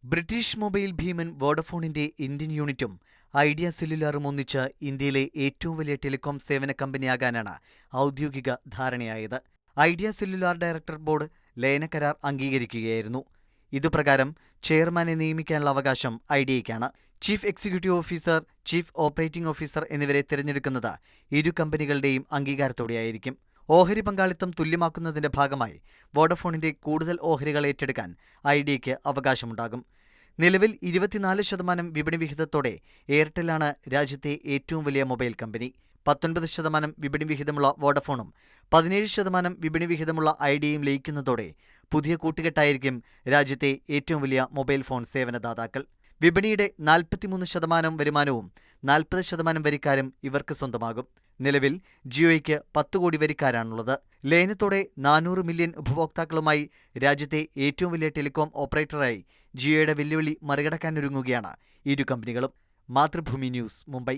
British mobile ഭീമൻ വോഡഫോണിന്റെ Indian യൂണിറ്റും ഐഡിയ സെല്ലുലാറും ഒന്നിച്ച് ഇന്ത്യയിലെ ഏറ്റവും വലിയ ടെലികോം സേവന കമ്പനിയാകാനാണ് ഔദ്യോഗിക ധാരണയായത്. ഐഡിയ സെല്ലുലാർ ഡയറക്ടർ ബോർഡ് ലയന കരാർ അംഗീകരിക്കുകയായിരുന്നു. ഇതുപ്രകാരം ചെയർമാനെ നിയമിക്കാനുള്ള അവകാശം ഐഡിയയ്ക്കാണ്. Chief executive officer, chief operating officer എന്നിവരെ തിരഞ്ഞെടുക്കുന്നത് ഇരു കമ്പനികളുടെയും അംഗീകാരത്തോടെയായിരിക്കും. ഓഹരി പങ്കാളിത്തം തുല്യമാക്കുന്നതിന്റെ ഭാഗമായി വോഡഫോണിന്റെ കൂടുതൽ ഓഹരികൾ ഏറ്റെടുക്കാൻ ഐഡിയയ്ക്ക് അവകാശമുണ്ടാകും. നിലവിൽ 24% വിപണി വിഹിതത്തോടെ എയർടെല്ലാണ് രാജ്യത്തെ ഏറ്റവും വലിയ മൊബൈൽ കമ്പനി. 19% വിപണി വിഹിതമുള്ള വോഡഫോണും 17% വിപണി വിഹിതമുള്ള ഐഡിയയും ലയിക്കുന്നതോടെ പുതിയ കൂട്ടുകെട്ടായിരിക്കും രാജ്യത്തെ ഏറ്റവും വലിയ മൊബൈൽ ഫോൺ സേവനദാതാക്കൾ. വിപണിയുടെ 43% വരുമാനവും 40% വരിക്കാരും ഇവർക്ക് സ്വന്തമാകും. നിലവിൽ ജിയോയ്ക്ക് 10 കോടി വരിക്കാരാണുള്ളത്. ലയനത്തോടെ 400 മില്യൺ ഉപഭോക്താക്കളുമായി രാജ്യത്തെ ഏറ്റവും വലിയ ടെലികോം ഓപ്പറേറ്ററായി ജിയോയുടെ വെല്ലുവിളി മറികടക്കാനൊരുങ്ങുകയാണ് ഇരു കമ്പനികളും. മാതൃഭൂമി ന്യൂസ്, മുംബൈ.